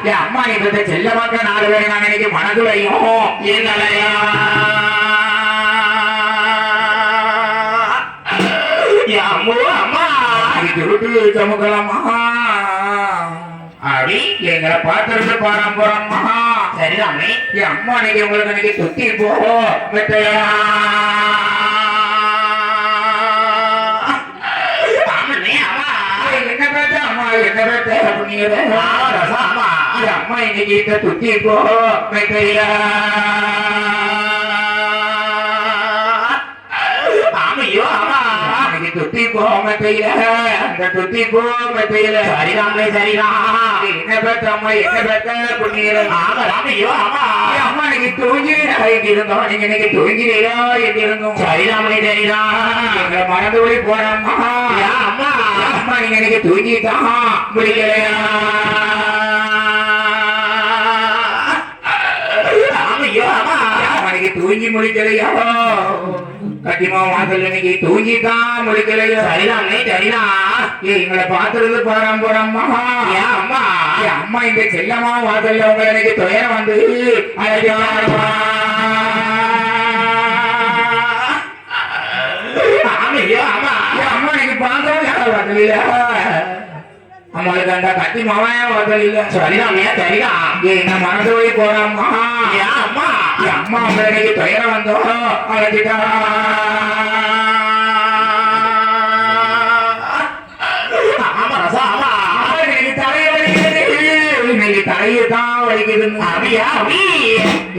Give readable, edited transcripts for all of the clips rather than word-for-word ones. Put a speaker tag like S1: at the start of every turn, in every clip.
S1: என் அம்மா நீ பெற்ற செல்ல மக்கள் 4 பேர் நாங்க இன்னைக்கு மனதுலையும் என்னலையா அம்மா துருட்டு சமுகலம்மா அப்படி எங்களை பார்த்துட்டு பாரம்பரம்மா சரிதாமே என் அம்மா இன்னைக்கு உங்களுக்கு இன்னைக்கு சுத்தி போகும் அம்மா இன்னைக்கு துத்தி போ ஆமையோ அம்மா இன்னைக்கு துத்தி போமையில அந்த துத்தி போமையில சரிதாமே சரிதான் என்ன பெற்ற அம்மா என்ன பெற்ற புண்ணியல ஆமையோ அம்மா அம்மா இன்னைக்கு தூங்கிடா எங்க இருந்தோம் நீங்க இன்னைக்கு தூங்கிடா எங்க இருந்தோம் சரிதாமே சரிதான் எங்களை மறந்து போய் போறோம்மா அம்மா அம்மா நீங்க இன்னைக்கு தூங்கிட்டான் முடியலையா தூங்கி முடிக்கலையா கட்டிமா வாசல் இன்னைக்கு தூங்கிதான் முடிக்கலையா சரிதானே சரிதான் எங்களை பார்த்துருந்து போறோம்மா அம்மா அம்மா இந்த செல்லம்மா வாசல்ல உங்களை இன்னைக்கு துயரம் வந்து அம்மா இன்னைக்கு பார்த்தோம் அம்மாளுக்கு அந்த கத்தி மாவன் வாசல் இல்ல சரிதானே சரிதான் என்ன மறந்து போய் போறோம்மா அம்மா அம்மா உங்களுக்கு துயரம் வந்தோம் அழைச்சிட்டா தலையதான் வலிக்குது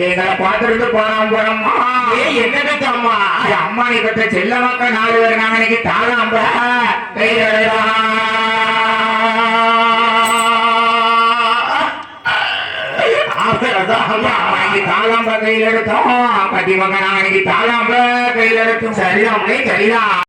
S1: எங்களை பார்த்துட்டு போறோம்மா என்ன அம்மா அம்மா நீ பெற்ற செல்ல மக்கள் 4 பேர் நாங்க இன்னைக்கு தாழாம்ப தாளாம்ப கையில் எடுத்தோம் கட்டி மக்கள் நாங்க இன்னைக்கு தாளாம்ப கையில் எடுத்தோம் சரிதான் சரிதான்